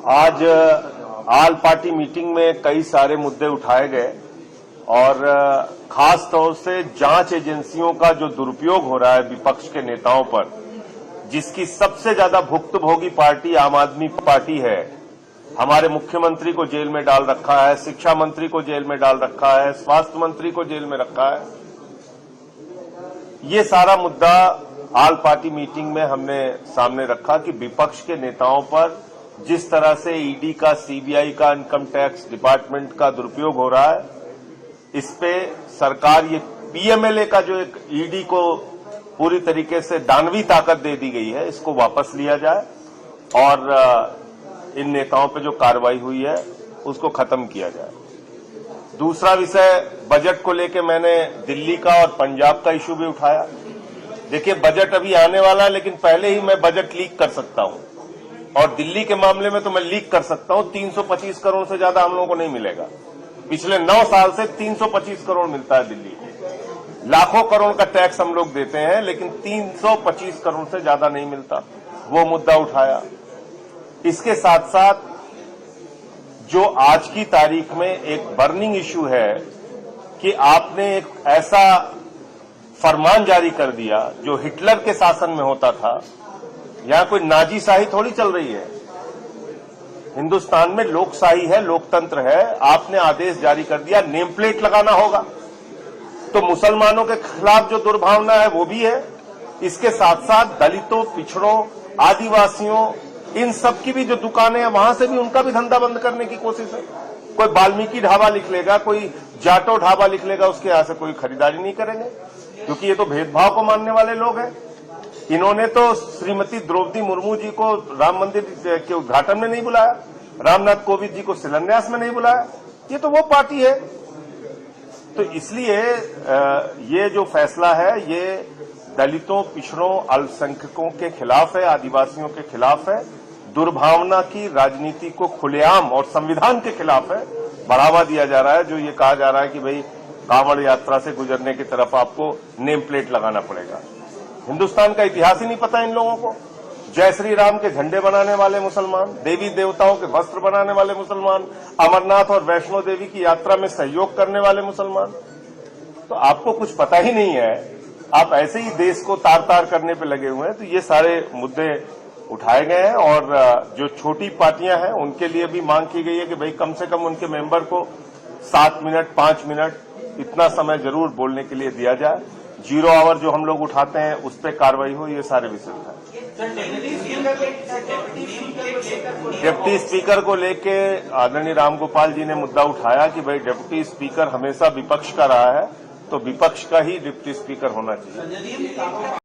आज आल party meeting में कई सारे मुद्दे उठाए गए और खास तौर से जांच एजेंसियों का जो दुरुपयोग हो रहा है विपक्ष के नेताओं पर, जिसकी सबसे ज्यादा भुक्तभोगी पार्टी आम आदमी पार्टी है। हमारे मुख्यमंत्री को जेल में डाल रखा है, शिक्षा मंत्री को जेल में डाल रखा है, स्वास्थ्य मंत्री को जेल में रखा है। ये सारा मुद्दा आल पार्टी मीटिंग में हमने सामने रखा कि विपक्ष के नेताओं पर जिस तरह से ईडी का, सीबीआई का, इनकम टैक्स डिपार्टमेंट का दुरुपयोग हो रहा है, इस पे सरकार ये पीएमएलए का जो एक ईडी को पूरी तरीके से दानवी ताकत दे दी गई है, इसको वापस लिया जाए और इन नेताओं पे जो कार्रवाई हुई है उसको खत्म किया जाए। दूसरा विषय बजट को लेके मैंने दिल्ली का और पंजाब का इश्यू भी उठाया। देखिए, बजट अभी आने वाला है, लेकिन पहले ही मैं बजट लीक कर सकता हूं और दिल्ली के मामले में तो मैं लीक कर सकता हूं। 325 करोड़ से ज्यादा हम लोगों को नहीं मिलेगा। पिछले 9 साल से 325 करोड़ मिलता है दिल्ली को। लाखों करोड़ का टैक्स हम लोग देते हैं, लेकिन 325 करोड़ से ज्यादा नहीं मिलता। वो मुद्दा उठाया। इसके साथ साथ जो आज की तारीख में एक बर्निंग इश्यू है कि आपने एक ऐसा फरमान जारी कर दिया जो हिटलर के शासन में होता था। यहां कोई नाजीशाही थोड़ी चल रही है। हिंदुस्तान में लोकशाही है, लोकतंत्र है। आपने आदेश जारी कर दिया नेम प्लेट लगाना होगा, तो मुसलमानों के खिलाफ जो दुर्भावना है वो भी है। इसके साथ साथ दलितों, पिछड़ों, आदिवासियों, इन सब की भी जो दुकानें हैं वहां से भी उनका भी धंधा बंद करने की कोशिश है। कोई वाल्मीकि ढाबा लिख लेगा, कोई जाटो ढाबा लिख लेगा, उसके यहां से कोई खरीदारी नहीं करेंगे, क्योंकि ये तो भेदभाव को मानने वाले लोग हैं। इन्होंने तो श्रीमती द्रौपदी मुर्मू जी को राम मंदिर के उद्घाटन में नहीं बुलाया, रामनाथ कोविंद जी को शिलान्यास में नहीं बुलाया। ये तो वो पार्टी है। तो इसलिए ये जो फैसला है ये दलितों, पिछड़ों, अल्पसंख्यकों के खिलाफ है, आदिवासियों के खिलाफ है। दुर्भावना की राजनीति को खुलेआम और संविधान के खिलाफ है। बढ़ावा दिया जा रहा है। जो ये कहा जा रहा है कि भाई कांवड़ यात्रा से गुजरने की तरफ आपको नेम प्लेट लगाना पड़ेगा। हिंदुस्तान का इतिहास ही नहीं पता इन लोगों को। जय श्री राम के झंडे बनाने वाले मुसलमान, देवी देवताओं के वस्त्र बनाने वाले मुसलमान, अमरनाथ और वैष्णो देवी की यात्रा में सहयोग करने वाले मुसलमान। तो आपको कुछ पता ही नहीं है, आप ऐसे ही देश को तार तार करने पे लगे हुए हैं। तो ये सारे मुद्दे उठाए गए हैं और जो छोटी पार्टियां हैं उनके लिए भी मांग की गई है कि भाई कम से कम उनके मेंबर को 7 मिनट, 5 मिनट इतना समय जरूर बोलने के लिए दिया जाए। 0 आवर जो हम लोग उठाते हैं उस पर कार्रवाई हो। ये सारे विषय उठाए। डिप्टी स्पीकर को लेके आदरणीय रामगोपाल जी ने मुद्दा उठाया कि भाई डिप्टी स्पीकर हमेशा विपक्ष का रहा है, तो विपक्ष का ही डिप्टी स्पीकर होना चाहिए।